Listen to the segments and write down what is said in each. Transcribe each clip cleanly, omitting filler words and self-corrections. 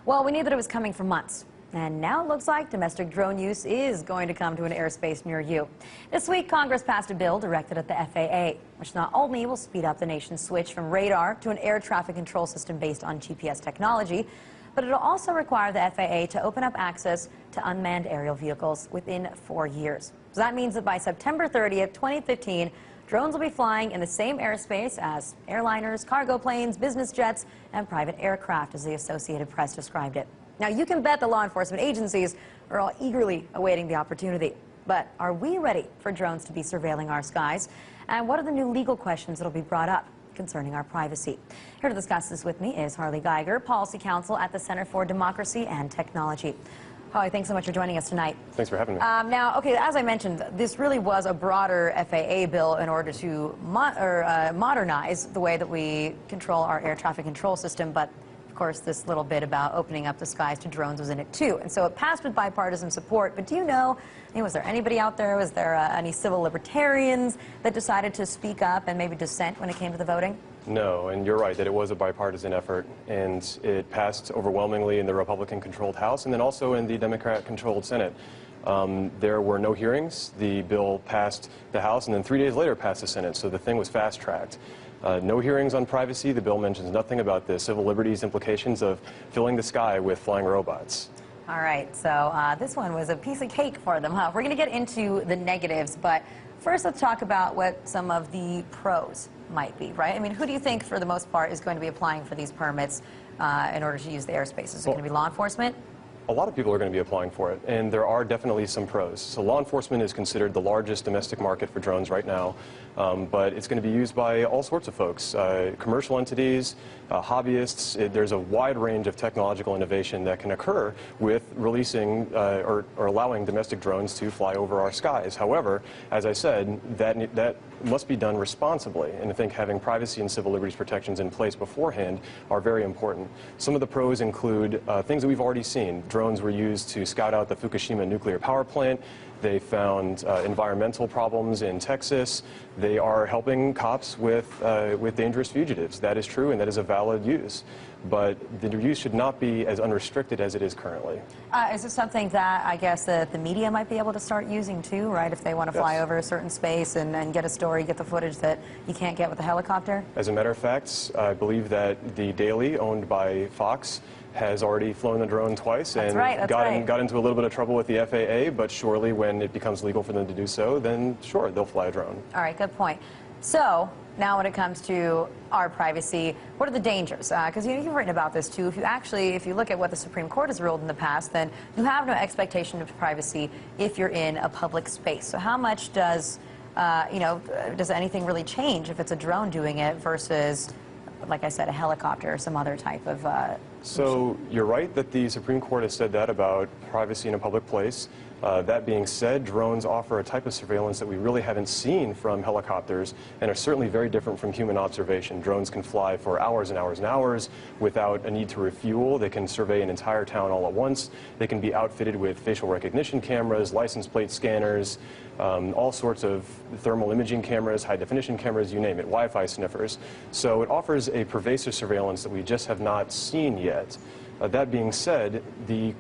Well, we knew that it was coming for months. And now it looks like domestic drone use is going to come to an airspace near you. This week, Congress passed a bill directed at the FAA, which not only will speed up the nation's switch from radar to an air traffic control system based on GPS technology, but it'll also require the FAA to open up access to unmanned aerial vehicles within 4 years. So that means that by September 30th, 2015, drones will be flying in the same airspace as airliners, cargo planes, business jets, and private aircraft, as the Associated Press described it. Now, you can bet the law enforcement agencies are all eagerly awaiting the opportunity. But are we ready for drones to be surveilling our skies? And what are the new legal questions that will be brought up concerning our privacy? Here to discuss this with me is Harley Geiger, Policy Counsel at the Center for Democracy and Technology. Harley, thanks so much for joining us tonight. Thanks for having me. Now, okay, as I mentioned, this really was a broader FAA bill in order to modernize the way that we control our air traffic control system, but of course, this little bit about opening up the skies to drones was in it too. And so it passed with bipartisan support. But do you know, was there anybody out there, was there any civil libertarians that decided to speak up and maybe dissent when it came to the voting? No, and you're right that it was a bipartisan effort, and it passed overwhelmingly in the Republican-controlled House and then also in the Democrat-controlled Senate. There were no hearings. The bill passed the House and then 3 days later passed the Senate, so the thing was fast-tracked. No hearings on privacy. The bill mentions nothing about the civil liberties implications of filling the sky with flying robots. All right, so this one was a piece of cake for them, huh? We're going to get into the negatives, but first let's talk about what some of the pros might be, right? I mean, who do you think, for the most part, is going to be applying for these permits in order to use the airspace? Is it going to be law enforcement? A lot of people are going to be applying for it, and there are definitely some pros. So law enforcement is considered the largest domestic market for drones right now, but it's going to be used by all sorts of folks, commercial entities, hobbyists. There's a wide range of technological innovation that can occur with releasing or allowing domestic drones to fly over our skies. However, as I said, that must be done responsibly, and I think having privacy and civil liberties protections in place beforehand are very important. Some of the pros include things that we've already seen. Drones were used to scout out the Fukushima nuclear power plant. They found environmental problems in Texas. They are helping cops with dangerous fugitives. That is true, and that is a valid use. But the use should not be as unrestricted as it is currently. Is this something that I guess the media might be able to start using too, right? If they want to fly over a certain space and get a story, get the footage that you can't get with a helicopter? As a matter of fact, I believe that the Daily, owned by Fox, has already flown the drone twice and got into a little bit of trouble with the FAA, but surely when it becomes legal for them to do so, then sure, they'll fly a drone. All right, good point. So now when it comes to our privacy, what are the dangers? Because you've written about this too. If you look at what the Supreme Court has ruled in the past, then you have no expectation of privacy if you're in a public space. So how much does, does anything really change if it's a drone doing it versus, like I said, a helicopter or some other type of So you're right that the Supreme Court has said that about privacy in a public place. That being said, drones offer a type of surveillance that we really haven't seen from helicopters and are certainly very different from human observation. Drones can fly for hours and hours and hours without a need to refuel. They can survey an entire town all at once. They can be outfitted with facial recognition cameras, license plate scanners, all sorts of thermal imaging cameras, high-definition cameras, you name it, Wi-Fi sniffers. So it offers a pervasive surveillance that we just have not seen yet. That being said, the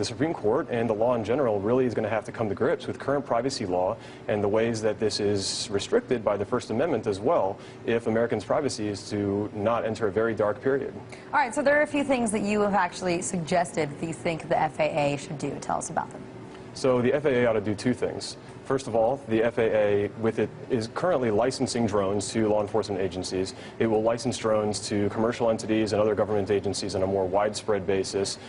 Supreme Court and the law in general really is going to have to come to grips with current privacy law and the ways that this is restricted by the First Amendment as well if Americans' privacy is to not enter a very dark period. All right, so there are a few things that you have actually suggested that you think the FAA should do. Tell us about them. So the FAA ought to do two things. First of all, the FAA, is currently licensing drones to law enforcement agencies. It will license drones to commercial entities and other government agencies on a more widespread basis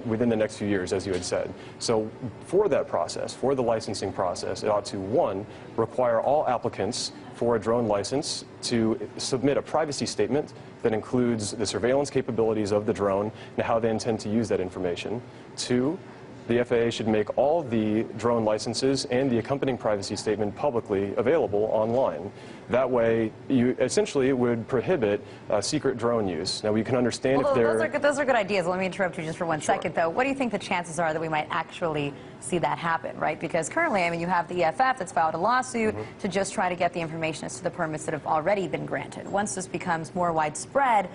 within the next few years, as you had said. So for that process, for the licensing process, it ought to, one, require all applicants for a drone license to submit a privacy statement that includes the surveillance capabilities of the drone and how they intend to use that information. Two, the FAA should make all the drone licenses and the accompanying privacy statement publicly available online. That way, you essentially would prohibit secret drone use. Now, we can understand if they're... Those are good ideas. Let me interrupt you just for one second, though. What do you think the chances are that we might actually see that happen, right? Because currently, I mean, you have the EFF that's filed a lawsuit to just try to get the information as to the permits that have already been granted. Once this becomes more widespread,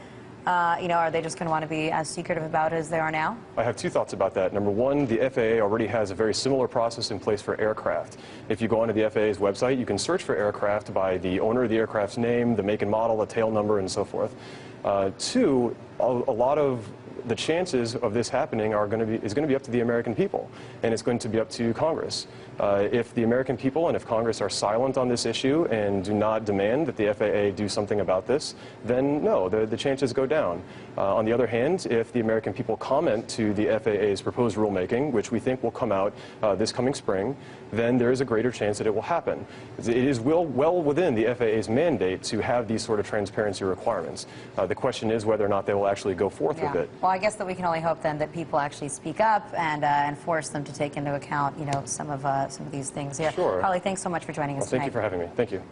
Are they just going to want to be as secretive about it as they are now? I have two thoughts about that. Number one, the FAA already has a very similar process in place for aircraft. If you go onto the FAA's website, you can search for aircraft by the owner of the aircraft's name, the make and model, the tail number, and so forth. Two, a lot of the chances of this happening is going to be up to the American people, and it's going to be up to Congress. If the American people and if Congress are silent on this issue and do not demand that the FAA do something about this, then no, the chances go down. On the other hand, if the American people comment to the FAA's proposed rulemaking, which we think will come out this coming spring, then there is a greater chance that it will happen. It is well within the FAA's mandate to have these sort of transparency requirements. The question is whether or not they will actually go forth with it. Well, I guess that we can only hope then that people actually speak up and force them to take into account, some of these things here. Sure. Harley, thanks so much for joining us tonight. Thank you for having me. Thank you.